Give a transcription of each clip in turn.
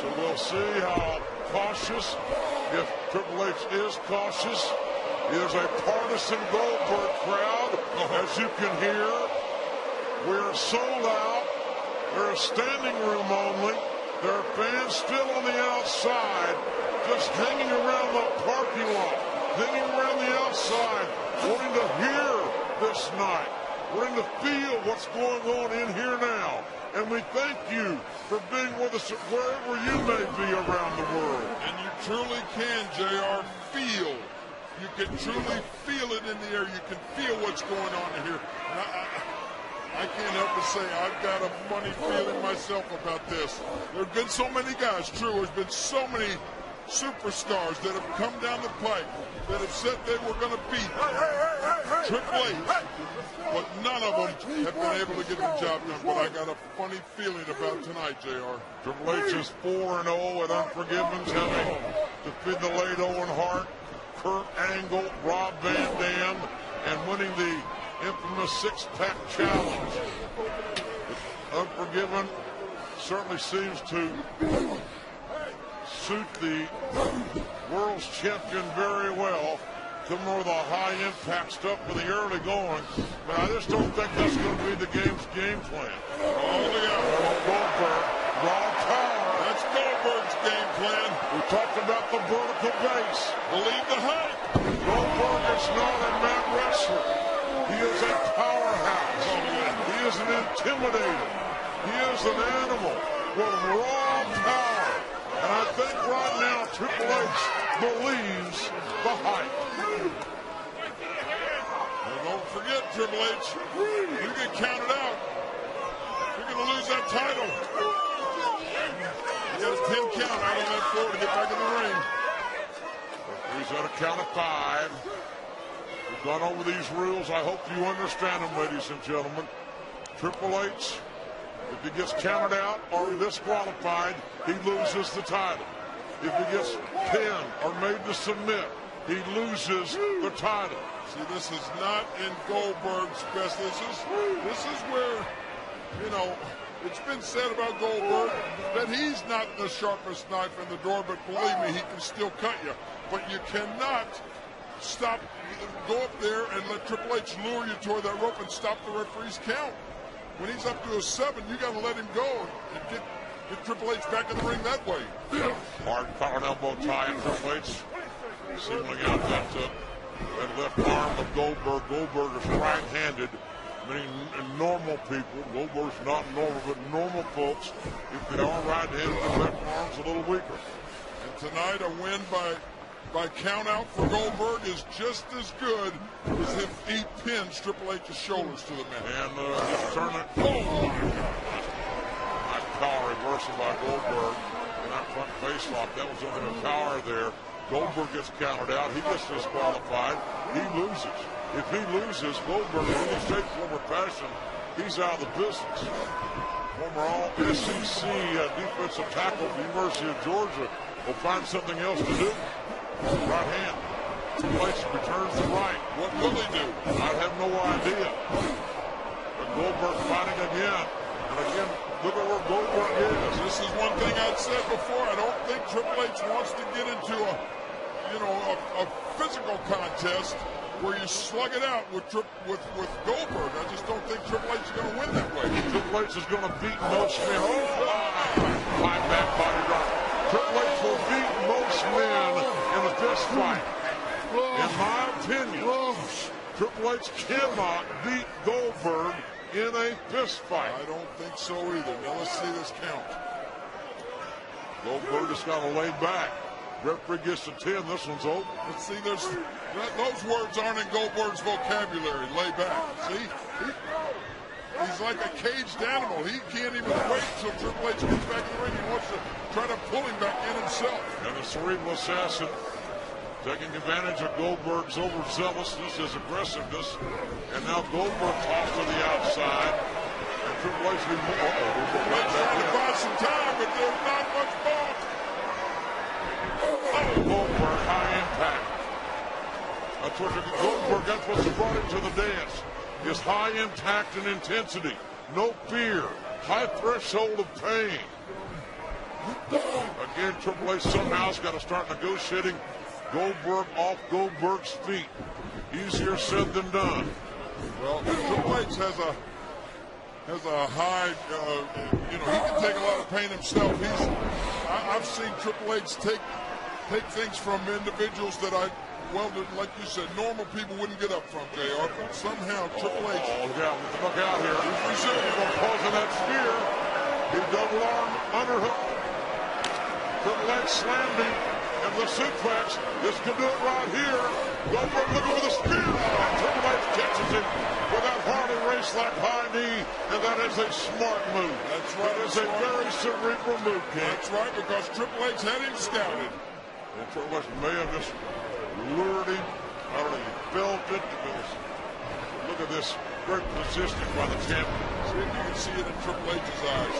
So we'll see how cautious, if Triple H is cautious. It is a partisan Goldberg crowd, as you can hear. We're sold out. There is standing room only. There are fans still on the outside, just hanging around the parking lot, hanging around the outside, wanting to hear this night, wanting to feel what's going on in here now. And we thank you for being with us wherever you may be around the world. And you truly can, JR, feel. You can truly feel it in the air. You can feel what's going on in here. I can't help but say I've got a funny feeling myself about this. There have been so many guys, true, there's been so many superstars that have come down the pipe that have said they were going to beat Triple H, but none of them have been able to get the job done. But I got a funny feeling about tonight, JR. Triple H is 4-0 at Unforgiven, having defeated the late Owen Hart, Kurt Angle, Rob Van Dam, and winning the infamous six-pack challenge. Unforgiven certainly seems to suit the world's champion very well. Coming over the high-impact stuff for the early going, but I just don't think that's going to be the game's game plan. Oh, look out. Goldberg, raw power. That's Goldberg's game plan. We talked about the vertical base. Believe the hype. Goldberg is not a mat wrestler. He is a powerhouse. He is an intimidator. He is an animal with raw power. And I think right now Triple H believes the hype. Well, don't forget, Triple H, you get counted out, you're going to lose that title. You got a 10 count out on that floor to get back in the ring. Referee's at a count of 5. We've gone over these rules. I hope you understand them, ladies and gentlemen. Triple H, if he gets counted out or disqualified, he loses the title. If he gets pinned or made to submit, he loses the title. See, this is not in Goldberg's best. This is where, you know, it's been said about Goldberg that he's not the sharpest knife in the door, but believe me, he can still cut you. But you cannot go up there and let Triple H lure you toward that rope and stop the referee's count. When he's up to a 7, you got to let him go and get Triple H back in the ring that way. Hard collar and elbow tie and Triple H singling out that left arm of Goldberg. Goldberg is right-handed, meaning normal people. Goldberg's not normal, but normal folks, if they are right-handed, the left arm's a little weaker. And tonight, a win by count out for Goldberg is just as good as if he pins Triple H's shoulders to the mat. And his tournament, nice power reversal by Goldberg in that front face lock. That was under the power there. Goldberg gets counted out. He gets disqualified. He loses. If he loses, Goldberg, in any shape, form, or fashion, he's out of the business. Former All-SEC defensive tackle at the University of Georgia will find something else to do. Right hand. Place returns to right. What will he do? I have no idea. But Goldberg fighting again. And again, look at where Goldberg is. This is one thing I'd said before. I don't think Triple H wants to get into a physical contest where you slug it out with Goldberg. I just don't think Triple H is going to win that way. Triple H is going to beat most men. Climb back body rock. Triple H will beat most men in a fist fight. In my opinion, Triple H cannot beat Goldberg in a fist fight. I don't think so either. Now let's see this count. Goldberg just got to lay back. Referee gets to 10. This one's over. Let's see, those words aren't in Goldberg's vocabulary. Lay back. See? He's like a caged animal. He can't even wait until Triple H gets back in the ring. He wants to try to pull him back in himself. And the cerebral assassin taking advantage of Goldberg's overzealousness, his aggressiveness. And now Goldberg tossed to the outside. And Triple H will trying to buy some time, but there's not much ball. Goldberg, high impact. That's what's brought him to the dance. Is high impact and intensity. No fear. High threshold of pain. Again, Triple H somehow's got to start negotiating Goldberg off Goldberg's feet. Easier said than done. Well, Triple H has a high, he can take a lot of pain himself. I've seen Triple H take things from individuals that like you said, normal people wouldn't get up from, JR, but somehow Triple H... Oh, look out here. He's going to pose in that spear. He double arm underhook. Triple H slammed him, and the suplex. This could do it right here. Goldberg looking for the spear. Triple H catches him with that Harley race-like high knee, and that is a smart move. That's right. That is a very cerebral move, King. That's right, because Triple H had him scouted. And Triple H may have just lured him. I don't know, he felt it. Look at this great positioning by the champion. See if you can see it in Triple H's eyes.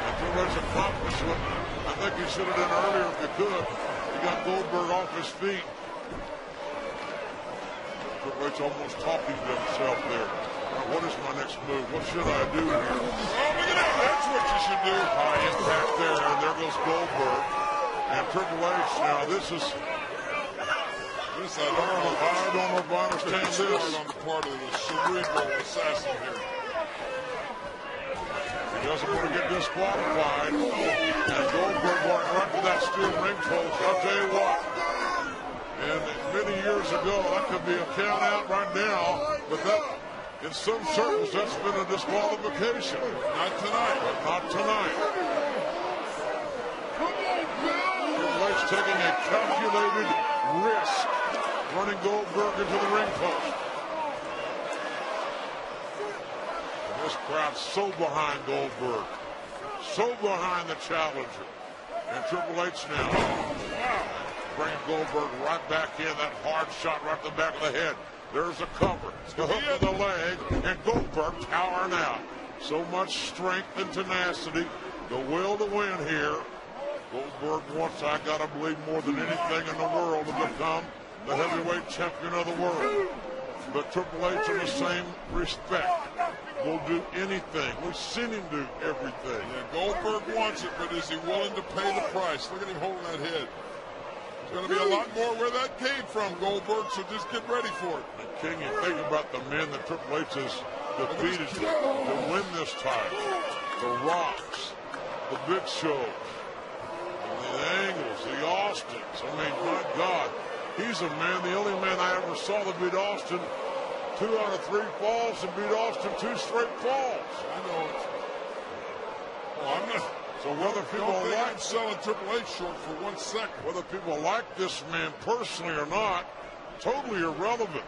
And Triple H accomplished what I think he should have done earlier if he could. He got Goldberg off his feet. Triple H almost talking to himself there. What is my next move? What should I do here? Oh, look at that. That's what you should do. High impact there, and there goes Goldberg. And Triple H, now this I don't know if I understand this. On the part of the cerebral assassin here. He doesn't want to get disqualified. And Goldberg went right to that steel ring post. I'll tell you what. And many years ago, that could be a count out right now. But that, in some circles, that's been a disqualification. Not tonight. But not tonight. Triple H taking a calculated risk, running Goldberg into the ring post. And this crowd's so behind Goldberg, so behind the challenger. And Triple H now bringing Goldberg right back in, that hard shot right to the back of the head. There's a cover, the hook of the leg, and Goldberg towering out. So much strength and tenacity, the will to win here. Goldberg wants, I gotta believe, more than anything in the world to become the heavyweight champion of the world. But Triple H, in the same respect, will do anything. We've seen him do everything. Yeah, Goldberg wants it, but is he willing to pay the price? Look at him holding that head. There's going to be a lot more where that came from, Goldberg, so just get ready for it. And King, you think about the men that Triple H has defeated to win this title. The Rocks, the Big Shows, the Angles, the Austins. I mean, my God, he's a man, the only man I ever saw that beat Austin 2 out of 3 falls and beat Austin 2 straight falls. I know it. Oh, I'm not... So whether people like selling Triple H short for 1 second, whether people like this man personally or not, totally irrelevant.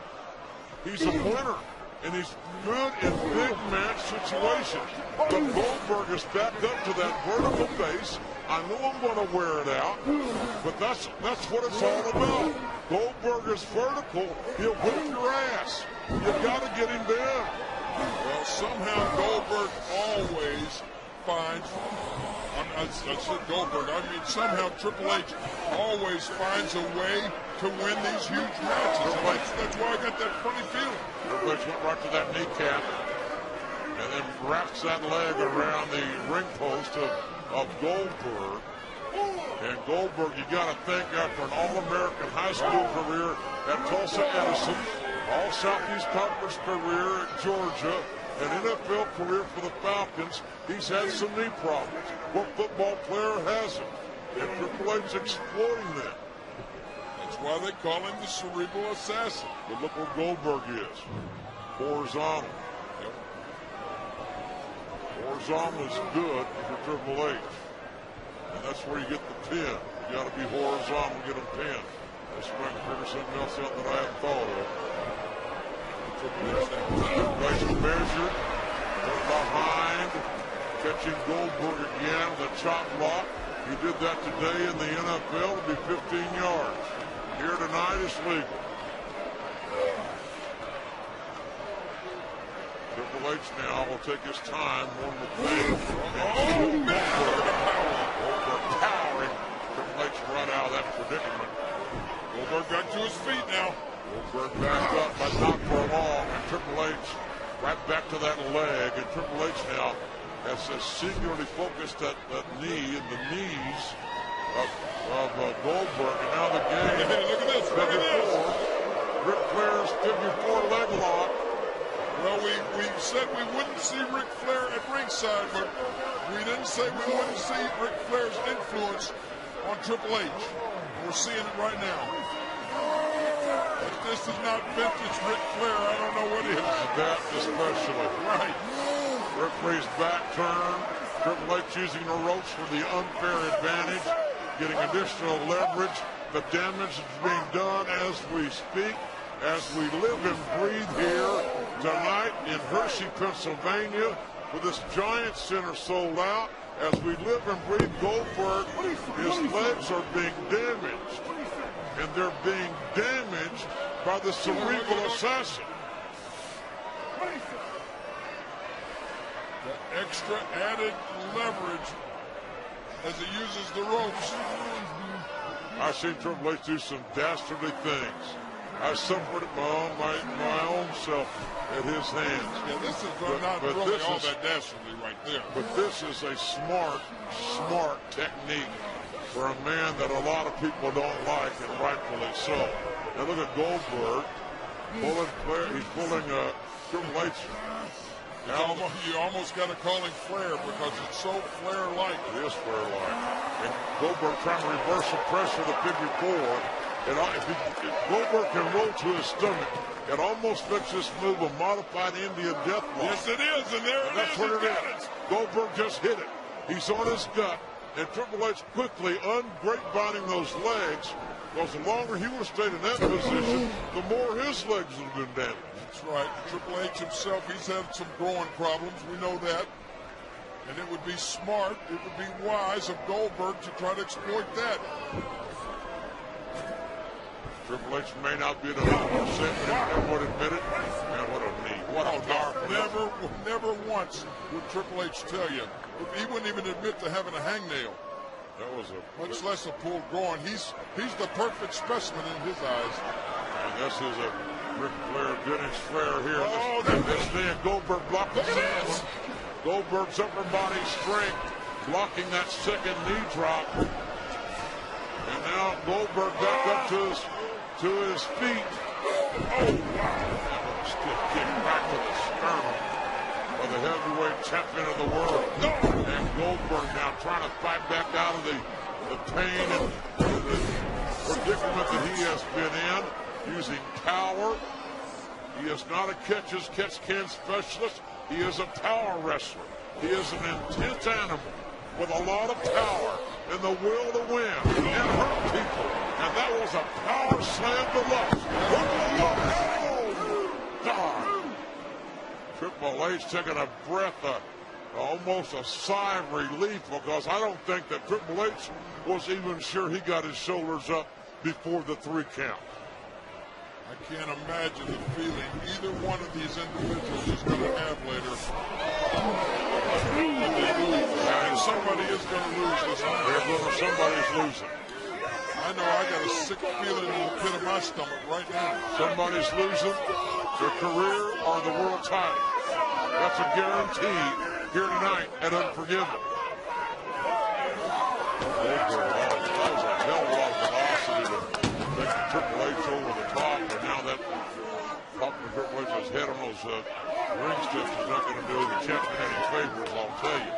He's a winner, and he's good in big match situations. But Goldberg is backed up to that vertical base. I know I'm going to wear it out, but that's what it's all about. Goldberg is vertical. He'll whip your ass. You got to get him down. Well, somehow Goldberg always finds. I said Goldberg. I mean, somehow Triple H always finds a way to win these huge matches. That's why I got that funny feeling. Triple H went right to that kneecap and then wraps that leg around the ring post of Goldberg. And Goldberg, you got to think, after an All-American high school career at Tulsa Edison, All-Southeast Conference career at Georgia, an NFL career for the Falcons, he's had some knee problems. What football player hasn't? And Triple H exploiting that. That's why they call him the cerebral assassin. But look where Goldberg is. Horizontal. Yep. Horizontal is good for Triple H. And that's where you get the pin. You got to be horizontal to get a pin. This might figure something else out that I hadn't thought of. Triple H measured, from behind, catching Goldberg again, the chop block. He did that today in the NFL. It'll be 15 yards. Here tonight is legal. Triple H now will take his time, one would think. Goldberg powering. Triple H run out of that predicament. Goldberg got to his feet now. Goldberg backed up, but not for long. And Triple H right back to that leg. And Triple H now has singularly focused that knee and the knees of Goldberg. And now the game. Hey, look at this. Look at this. Ric Flair's 54 leg lock. Well, we said we wouldn't see Ric Flair at ringside, but we didn't say we wouldn't see Ric Flair's influence on Triple H. We're seeing it right now. If this is not vintage Ric Flair, I don't know what is. That especially. Right. Referee's back turn. Triple H using the ropes for the unfair advantage, getting additional leverage. The damage is being done as we speak, as we live and breathe here tonight in Hershey, Pennsylvania, with this Giant Center sold out. As we live and breathe, Goldberg, his legs are being damaged. And they're being damaged by the cerebral assassin. The extra added leverage as he uses the ropes. I've seen Triple H do some dastardly things. I suffered my own self at his hands. Yeah, this is not really all that dastardly right there. But this is a smart technique for a man that a lot of people don't like, and rightfully so. Now look at Goldberg. He's pulling Triple H. You almost got to call him Flair because it's so Flair-like. It is Flair-like. And Goldberg trying to reverse the pressure of the figure 4. If Goldberg can roll to his stomach, it almost makes this move a modified Indian deathlock. Yes, it is, and that's what it is. Goldberg just hit it. He's on his gut, and Triple H quickly ungrapevining those legs, because the longer he would have stayed in that position, the more his legs would have been damaged. That's right. Triple H himself, he's had some growing problems. We know that. And it would be smart, it would be wise of Goldberg to try to exploit that. Triple H may not be at 100%, but he would admit it. Man, what a knee. What a powerful. Never once would Triple H tell you. He wouldn't even admit to having a hangnail. That was much less a pulled groin. He's the perfect specimen in his eyes. And this is a Ric Flair, vintage Flair here. This man Goldberg blocked the second one. Goldberg's upper body strength blocking that second knee drop. And now Goldberg back up to his feet. Oh, wow. Stiff kick back to the sternum of the heavyweight champion of the world. And Goldberg now trying to fight back out of the pain and the predicament that he has been in, using power. He is not a catch-can specialist. He is a power wrestler. He is an intense animal with a lot of power and the will to win and hurt people. And that was a power slam deluxe. Oh, God. Triple H taking a breath, almost a sigh of relief, because I don't think that Triple H was even sure he got his shoulders up before the 3 count. I can't imagine the feeling either one of these individuals is going to have later. And somebody is going to lose this night. Somebody's losing. I know I got a sick feeling in the pit of my stomach right now. Somebody's losing their career or the world title. That's a guarantee here tonight at Unforgiven. That was a hell of a lot of velocity to take Triple H over the top, and now that popping Triple H's head on those ring steps is not going to do the champion any favors, I'll tell you.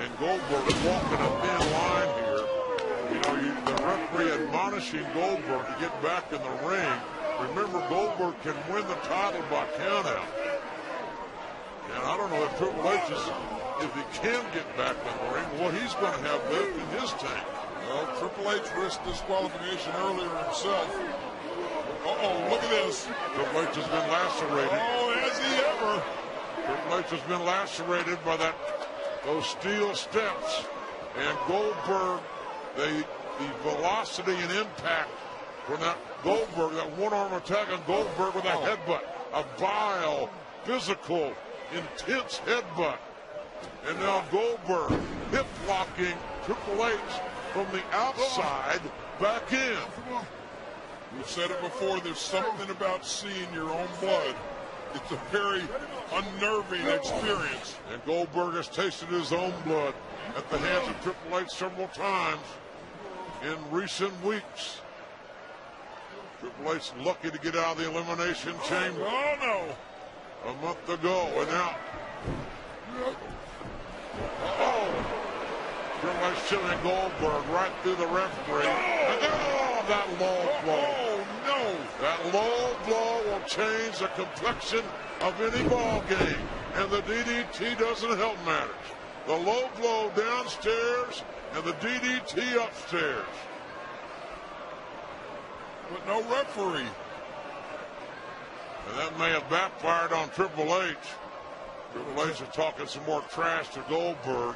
And Goldberg is walking a thin line here. You know, the referee admonishing Goldberg to get back in the ring. Remember, Goldberg can win the title by countout. And I don't know if Triple H if he can get back in the ring, what he's going to have left in his tank. Well, Triple H risked disqualification earlier himself. Uh-oh, look at this. Triple H has been lacerated. Oh, has he ever? Triple H has been lacerated by those steel steps. And Goldberg, the velocity and impact from that Goldberg, that one-arm attack on Goldberg with a headbutt. A vile, physical, intense headbutt. And now Goldberg hip-locking Triple H from the outside back in. We've said it before, there's something about seeing your own blood It's a very unnerving experience. And Goldberg has tasted his own blood at the hands of Triple H several times in recent weeks. Triple H lucky to get out of the Elimination Chamber. Oh, no. A month ago, and now. Oh! Triple H shooting Goldberg right through the referee. And then, oh, that low blow. Oh, no. That low blow will change the complexion of any ball game. And the DDT doesn't help matters. The low blow downstairs and the DDT upstairs. But no referee. And that may have backfired on Triple H. Triple H is talking some more trash to Goldberg.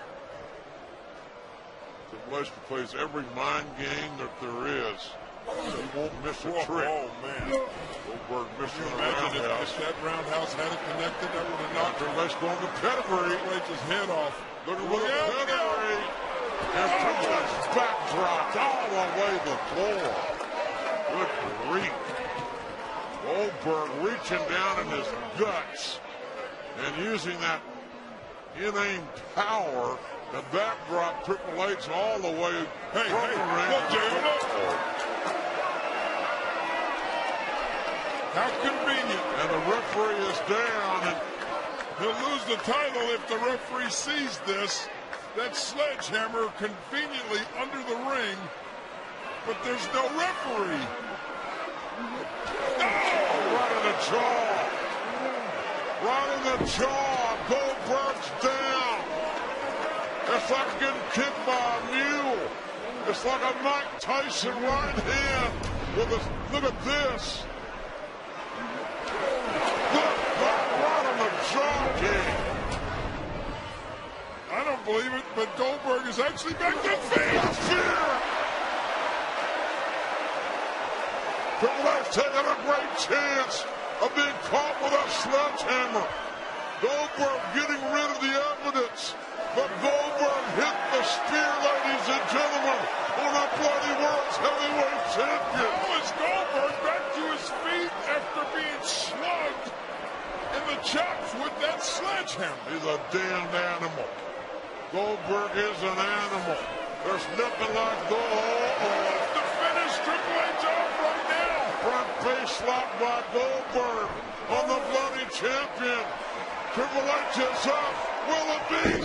Triple H plays every mind game that there is. He won't miss a trick. Oh, man. Goldberg missing a Imagine roundhouse. if that roundhouse had it connected, that would have knocked Triple H going to pedigree. Triple H's head off. Looking with a pedigree. And Triple H backdropped all the way to the floor. Good grief. Goldberg reaching down in his guts and using that inane power to backdrop Triple H all the way from the ring. Look, Jay, how convenient. And the referee is down. And he'll lose the title if the referee sees this. That sledgehammer conveniently under the ring, but there's no referee. right in the jaw. Right in the jaw. Goldberg's down. It's like getting kicked by a mule. It's like a Mike Tyson right hand. Look at this. Look, right on the jaw kick. I don't believe it, but Goldberg is actually back to feet. Triple H taking a great chance of being caught with a sledgehammer. Goldberg getting rid of the evidence. But Goldberg hit the spear, ladies and gentlemen, on a bloody world's heavyweight champion. How is Goldberg back to his feet after being slugged in the chops with that sledgehammer? He's a damned animal. Goldberg is an animal. There's nothing like Goldberg. To finish Triple H off right now. Front face lock by Goldberg on the bloody champion. Triple H is up. Will it be?